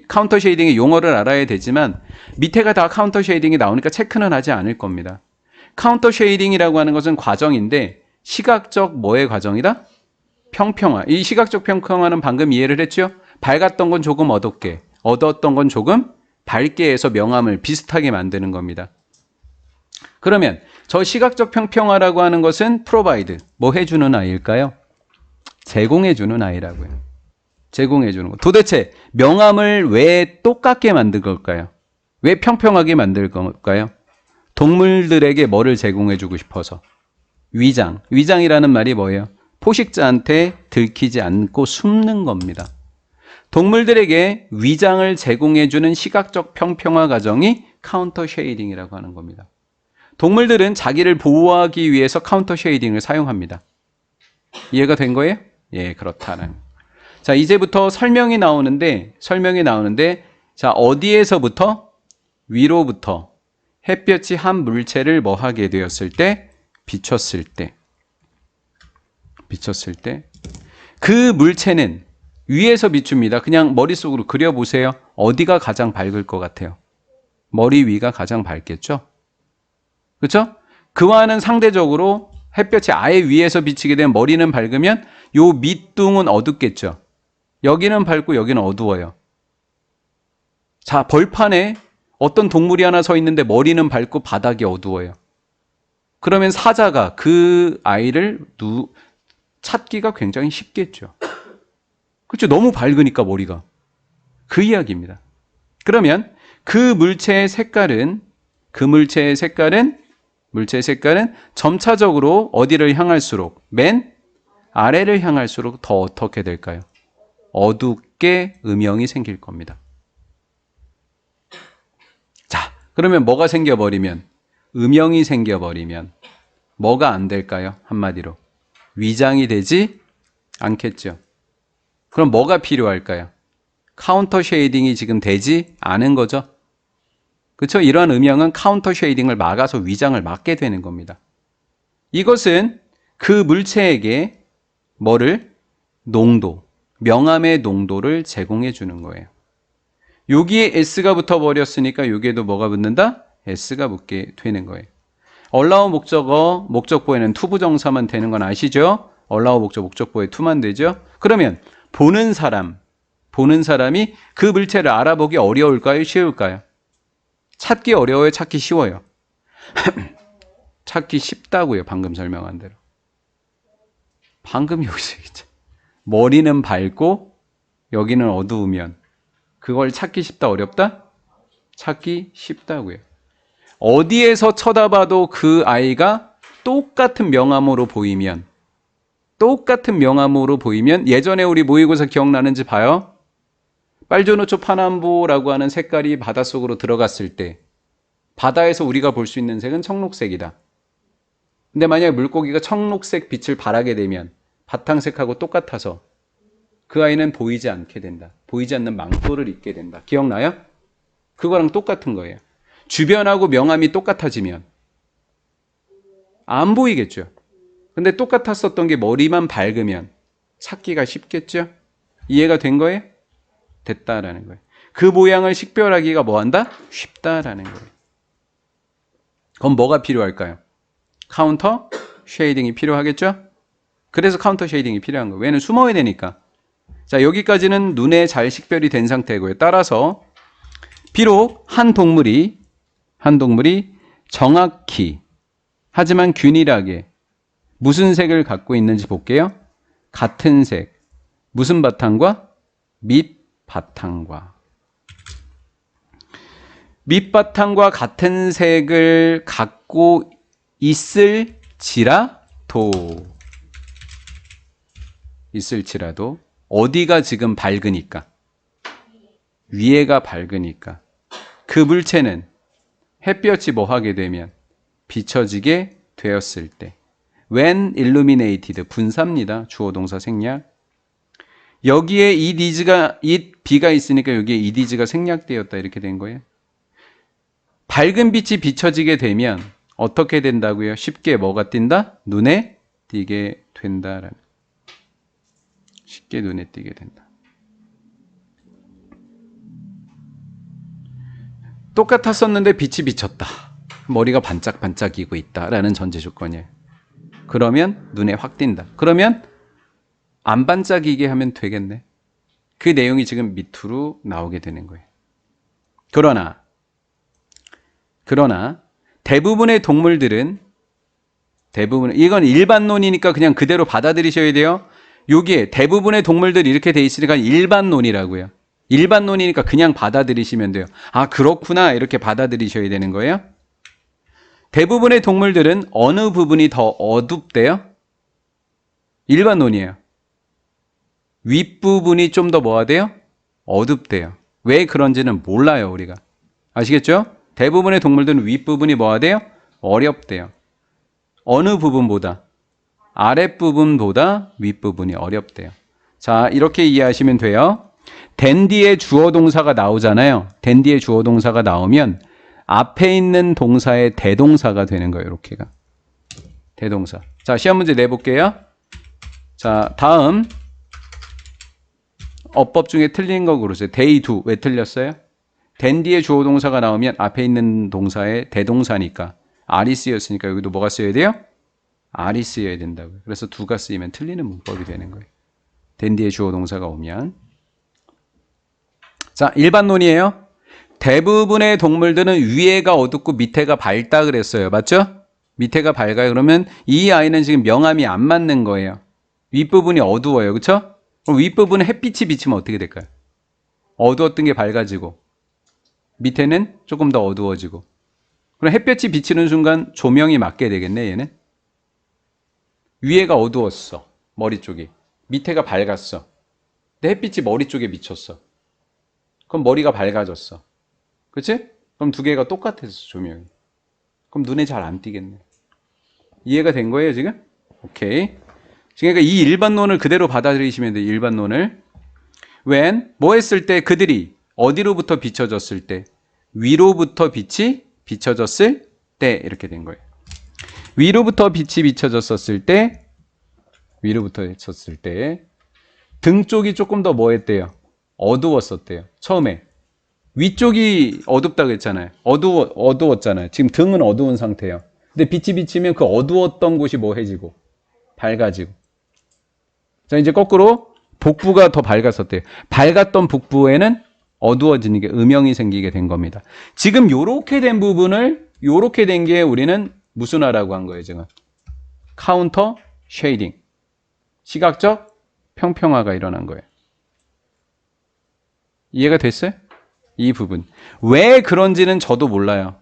카운터 쉐이딩의 용어를 알아야 되지만 밑에가 다 카운터 쉐이딩이 나오니까 체크는 하지 않을 겁니다. 카운터 쉐이딩이라고 하는 것은 과정인데 시각적 뭐의 과정이다? 평평화. 이 시각적 평평화는 방금 이해를 했죠? 밝았던 건 조금 어둡게, 어두웠던 건 조금 밝게 해서 명암을 비슷하게 만드는 겁니다. 그러면 저 시각적 평평화라고 하는 것은 프로바이드, 뭐 해주는 아이일까요? 제공해주는 아이라고요. 제공해주는 거. 도대체 명암을 왜 똑같게 만들 걸까요? 왜 평평하게 만들 걸까요? 동물들에게 뭐를 제공해주고 싶어서. 위장. 위장이라는 말이 뭐예요? 포식자한테 들키지 않고 숨는 겁니다. 동물들에게 위장을 제공해주는 시각적 평평화 과정이 카운터 쉐이딩이라고 하는 겁니다. 동물들은 자기를 보호하기 위해서 카운터 쉐이딩을 사용합니다. 이해가 된 거예요? 예, 그렇다는. 자, 이제부터 설명이 나오는데, 자, 어디에서부터? 위로부터 햇볕이 한 물체를 뭐 하게 되었을 때? 비쳤을 때. 그 물체는 위에서 비춥니다. 그냥 머릿속으로 그려보세요. 어디가 가장 밝을 것 같아요? 머리 위가 가장 밝겠죠? 그렇죠? 그와는 상대적으로 햇볕이 아예 위에서 비치게 되면 머리는 밝으면 요 밑둥은 어둡겠죠? 여기는 밝고 여기는 어두워요. 자, 벌판에 어떤 동물이 하나 서 있는데 머리는 밝고 바닥이 어두워요. 그러면 사자가 그 아이를 찾기가 굉장히 쉽겠죠. 그렇죠? 너무 밝으니까 머리가. 그 이야기입니다. 그러면 그 물체의 색깔은 점차적으로 어디를 향할수록, 맨 아래를 향할수록 더 어떻게 될까요? 어둡게 음영이 생길 겁니다. 자, 그러면 뭐가 생겨버리면, 음영이 생겨버리면 뭐가 안 될까요? 한마디로. 위장이 되지 않겠죠. 그럼 뭐가 필요할까요? 카운터 쉐이딩이 지금 되지 않은 거죠. 그렇죠? 이러한 음영은 카운터 쉐이딩을 막아서 위장을 막게 되는 겁니다. 이것은 그 물체에게 뭐를? 농도, 명암의 농도를 제공해 주는 거예요. 여기에 S가 붙어버렸으니까 여기에도 뭐가 붙는다? S가 붙게 되는 거예요. allow 목적어, 목적보에는 to 부정사만 되는 건 아시죠? allow 목적, 목적보에 to만 되죠? 그러면 보는 사람이 그 물체를 알아보기 어려울까요? 쉬울까요? 찾기 어려워요? 찾기 쉬워요? 찾기 쉽다고요. 방금 설명한 대로. 방금 여기서 얘기했죠. 머리는 밝고 여기는 어두우면 그걸 찾기 쉽다 어렵다? 찾기 쉽다고요. 어디에서 쳐다봐도 그 아이가 똑같은 명암으로 보이면 예전에 우리 모의고사 기억나는지 봐요. 빨주노초 파남보라고 하는 색깔이 바닷속으로 들어갔을 때 바다에서 우리가 볼 수 있는 색은 청록색이다. 근데 만약에 물고기가 청록색 빛을 발하게 되면 바탕색하고 똑같아서 그 아이는 보이지 않게 된다. 보이지 않는 망토를 입게 된다. 기억나요? 그거랑 똑같은 거예요. 주변하고 명암이 똑같아지면 안 보이겠죠. 근데 똑같았었던 게 머리만 밝으면 찾기가 쉽겠죠. 이해가 된 거예요? 됐다라는 거예요. 그 모양을 식별하기가 뭐한다? 쉽다라는 거예요. 그럼 뭐가 필요할까요? 카운터 쉐이딩이 필요하겠죠? 그래서 카운터 쉐이딩이 필요한 거예요. 왜냐면 숨어야 되니까. 자, 여기까지는 눈에 잘 식별이 된 상태고요. 따라서 비록 한 동물이 정확히 하지만 균일하게 무슨 색을 갖고 있는지 볼게요. 같은 색. 무슨 바탕과? 밑바탕과. 밑바탕과 같은 색을 갖고 있을지라도 어디가 지금 밝으니까, 위에가 밝으니까 그 물체는 햇볕이 뭐 하게 되면 비춰지게 되었을 때 when illuminated 분사입니다. 주어 동사 생략. 여기에 it B가 있으니까 여기에 it이s가 생략되었다 이렇게 된 거예요. 밝은 빛이 비춰지게 되면 어떻게 된다고요? 쉽게 뭐가 띈다? 눈에 띄게 된다라는. 쉽게 눈에 띄게 된다. 똑같았었는데 빛이 비쳤다. 머리가 반짝반짝이고 있다라는 전제 조건이에요. 그러면 눈에 확 띈다. 그러면 안 반짝이게 하면 되겠네. 그 내용이 지금 밑으로 나오게 되는 거예요. 그러나 대부분의 동물들은 이건 일반론이니까 그냥 그대로 받아들이셔야 돼요. 여기에 대부분의 동물들이 이렇게 돼 있으니까 일반론이라고요. 일반론이니까 그냥 받아들이시면 돼요. 아, 그렇구나. 이렇게 받아들이셔야 되는 거예요. 대부분의 동물들은 어느 부분이 더 어둡대요? 일반론이에요. 윗부분이 좀 더 뭐가 돼요? 어둡대요. 왜 그런지는 몰라요, 우리가. 아시겠죠? 대부분의 동물들은 윗부분이 뭐가 돼요? 어렵대요. 어느 부분보다? 아랫부분보다 윗부분이 어렵대요. 자, 이렇게 이해하시면 돼요. 된 뒤에 주어 동사가 나오잖아요. 된 뒤에 주어 동사가 나오면 앞에 있는 동사의 대동사가 되는 거예요. 이렇게가. 대동사. 자, 시험 문제 내볼게요. 자, 다음 어법 중에 틀린 거 고르세요. they do. 왜 틀렸어요? 된 뒤에 주어 동사가 나오면 앞에 있는 동사의 대동사니까 are이 쓰였으니까 여기도 뭐가 쓰여야 돼요? are이 쓰여야 된다고요. 그래서 do가 쓰이면 틀리는 문법이 되는 거예요. 된 뒤에 주어 동사가 오면. 자, 일반론이에요. 대부분의 동물들은 위에가 어둡고 밑에가 밝다 그랬어요. 맞죠? 밑에가 밝아요. 그러면 이 아이는 지금 명암이 안 맞는 거예요. 윗부분이 어두워요. 그렇죠? 그럼 윗부분에 햇빛이 비치면 어떻게 될까요? 어두웠던 게 밝아지고 밑에는 조금 더 어두워지고. 그럼 햇볕이 비치는 순간 조명이 맞게 되겠네, 얘는. 위에가 어두웠어. 머리 쪽이. 밑에가 밝았어. 근데 햇빛이 머리 쪽에 비쳤어. 그럼 머리가 밝아졌어. 그치? 그럼 두 개가 똑같았어, 조명이. 그럼 눈에 잘 안 띄겠네. 이해가 된 거예요, 지금? 오케이. 그러니까 이 일반론을 그대로 받아들이시면 돼요, 일반론을. when, 뭐 했을 때 그들이 어디로부터 비춰졌을 때? 위로부터 빛이 비춰졌을 때 이렇게 된 거예요. 위로부터 빛이 비춰졌었을 때, 위로부터 비쳤을 때 등 쪽이 조금 더 뭐 했대요? 어두웠었대요. 처음에. 위쪽이 어둡다고 했잖아요. 어두웠잖아요. 지금 등은 어두운 상태예요. 근데 빛이 비치면 그 어두웠던 곳이 뭐 해지고? 밝아지고. 자, 이제 거꾸로 복부가 더 밝았었대요. 밝았던 북부에는 어두워지는 게 음영이 생기게 된 겁니다. 지금 요렇게 된 부분을 요렇게 된 게 우리는 무슨 화라고 한 거예요, 지금? 카운터 쉐이딩. 시각적 평평화가 일어난 거예요. 이해가 됐어요? 이 부분. 왜 그런지는 저도 몰라요.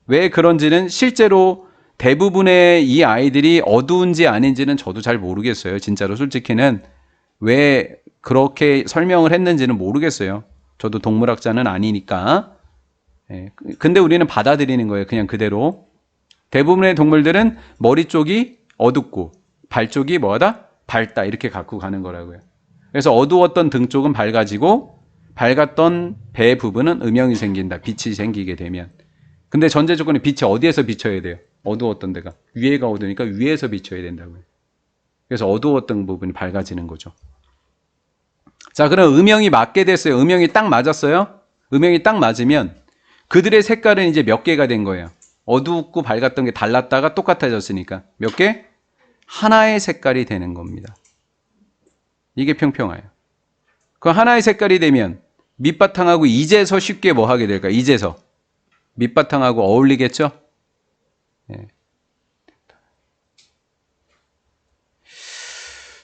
왜 그런지는 실제로 대부분의 이 아이들이 어두운지 아닌지는 저도 잘 모르겠어요. 진짜로 솔직히는 왜 그렇게 설명을 했는지는 모르겠어요. 저도 동물학자는 아니니까. 근데 우리는 받아들이는 거예요. 그냥 그대로. 대부분의 동물들은 머리 쪽이 어둡고 발 쪽이 뭐하다? 밝다. 이렇게 갖고 가는 거라고요. 그래서 어두웠던 등 쪽은 밝아지고 밝았던 배 부분은 음영이 생긴다. 빛이 생기게 되면. 근데 전제 조건이 빛이 어디에서 비쳐야 돼요? 어두웠던 데가. 위에가 어두우니까 위에서 비쳐야 된다고요. 그래서 어두웠던 부분이 밝아지는 거죠. 자, 그럼 음영이 맞게 됐어요. 음영이 딱 맞았어요. 음영이 딱 맞으면 그들의 색깔은 이제 몇 개가 된 거예요. 어두웠고 밝았던 게 달랐다가 똑같아졌으니까. 몇 개? 하나의 색깔이 되는 겁니다. 이게 평평해요. 그 하나의 색깔이 되면 밑바탕하고 이제서 쉽게 뭐 하게 될까? 이제서 밑바탕하고 어울리겠죠? 네.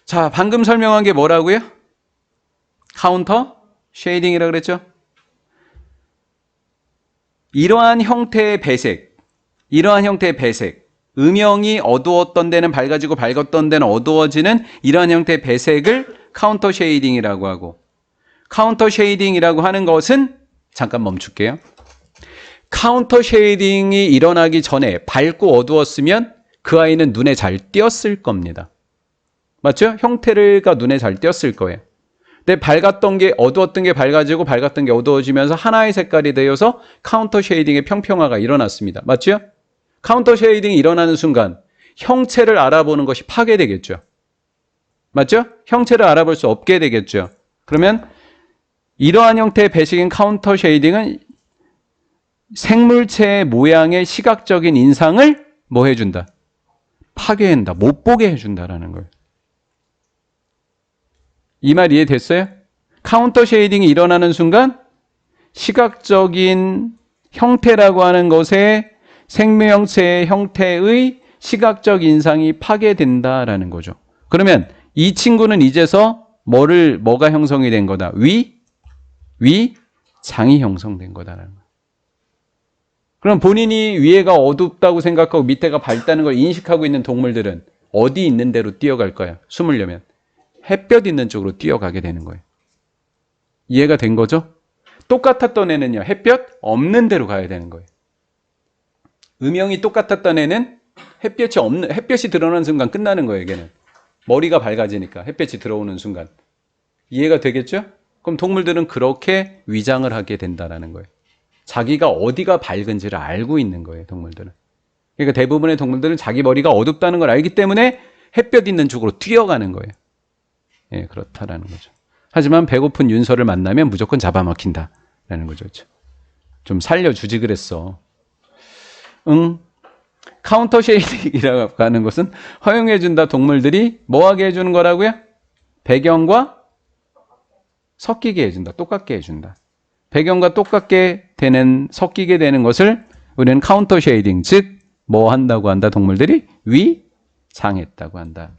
자, 방금 설명한 게 뭐라고요? 카운터 쉐이딩이라고 그랬죠? 이러한 형태의 배색, 음영이 어두웠던 데는 밝아지고 밝았던 데는 어두워지는 이러한 형태의 배색을 카운터 쉐이딩이라고 하고, 카운터 쉐이딩이라고 하는 것은 잠깐 멈출게요. 카운터 쉐이딩이 일어나기 전에 밝고 어두웠으면 그 아이는 눈에 잘 띄었을 겁니다. 맞죠? 형태가 눈에 잘 띄었을 거예요. 근데 밝았던 게 어두웠던 게 밝아지고 밝았던 게 어두워지면서 하나의 색깔이 되어서 카운터 쉐이딩의 평평화가 일어났습니다. 맞죠? 카운터 쉐이딩이 일어나는 순간 형체를 알아보는 것이 파괴되겠죠. 맞죠? 형체를 알아볼 수 없게 되겠죠. 그러면 이러한 형태의 배식인 카운터 쉐이딩은 생물체의 모양의 시각적인 인상을 뭐 해준다? 파괴한다. 못 보게 해준다라는 거예요. 이 말 이해됐어요? 카운터 쉐이딩이 일어나는 순간 시각적인 형태라고 하는 것에 생명체의 형태의 시각적 인상이 파괴된다라는 거죠. 그러면 이 친구는 이제서 뭐가 형성이 된 거다? 위장이 형성된 거다라는 거예요. 그럼 본인이 위에가 어둡다고 생각하고 밑에가 밝다는 걸 인식하고 있는 동물들은 어디 있는 대로 뛰어갈 거야? 숨으려면 햇볕 있는 쪽으로 뛰어가게 되는 거예요. 이해가 된 거죠? 똑같았던 애는요, 햇볕 없는 데로 가야 되는 거예요. 음영이 똑같았던 애는 햇볕이 드러나는 순간 끝나는 거예요, 걔는. 머리가 밝아지니까, 햇볕이 들어오는 순간. 이해가 되겠죠? 그럼 동물들은 그렇게 위장을 하게 된다는 거예요. 자기가 어디가 밝은지를 알고 있는 거예요, 동물들은. 그러니까 대부분의 동물들은 자기 머리가 어둡다는 걸 알기 때문에 햇볕 있는 쪽으로 뛰어가는 거예요. 예, 그렇다라는 거죠. 하지만 배고픈 윤서를 만나면 무조건 잡아먹힌다라는 거죠. 좀 살려주지 그랬어. 카운터 쉐이딩이라고 하는 것은 허용해준다 동물들이 뭐하게 해주는 거라고요? 배경과 섞이게 해준다. 똑같게 해준다. 배경과 똑같게 섞이게 되는 것을 우리는 카운터 쉐이딩, 즉 뭐 한다고 한다? 동물들이 위장했다고 한다.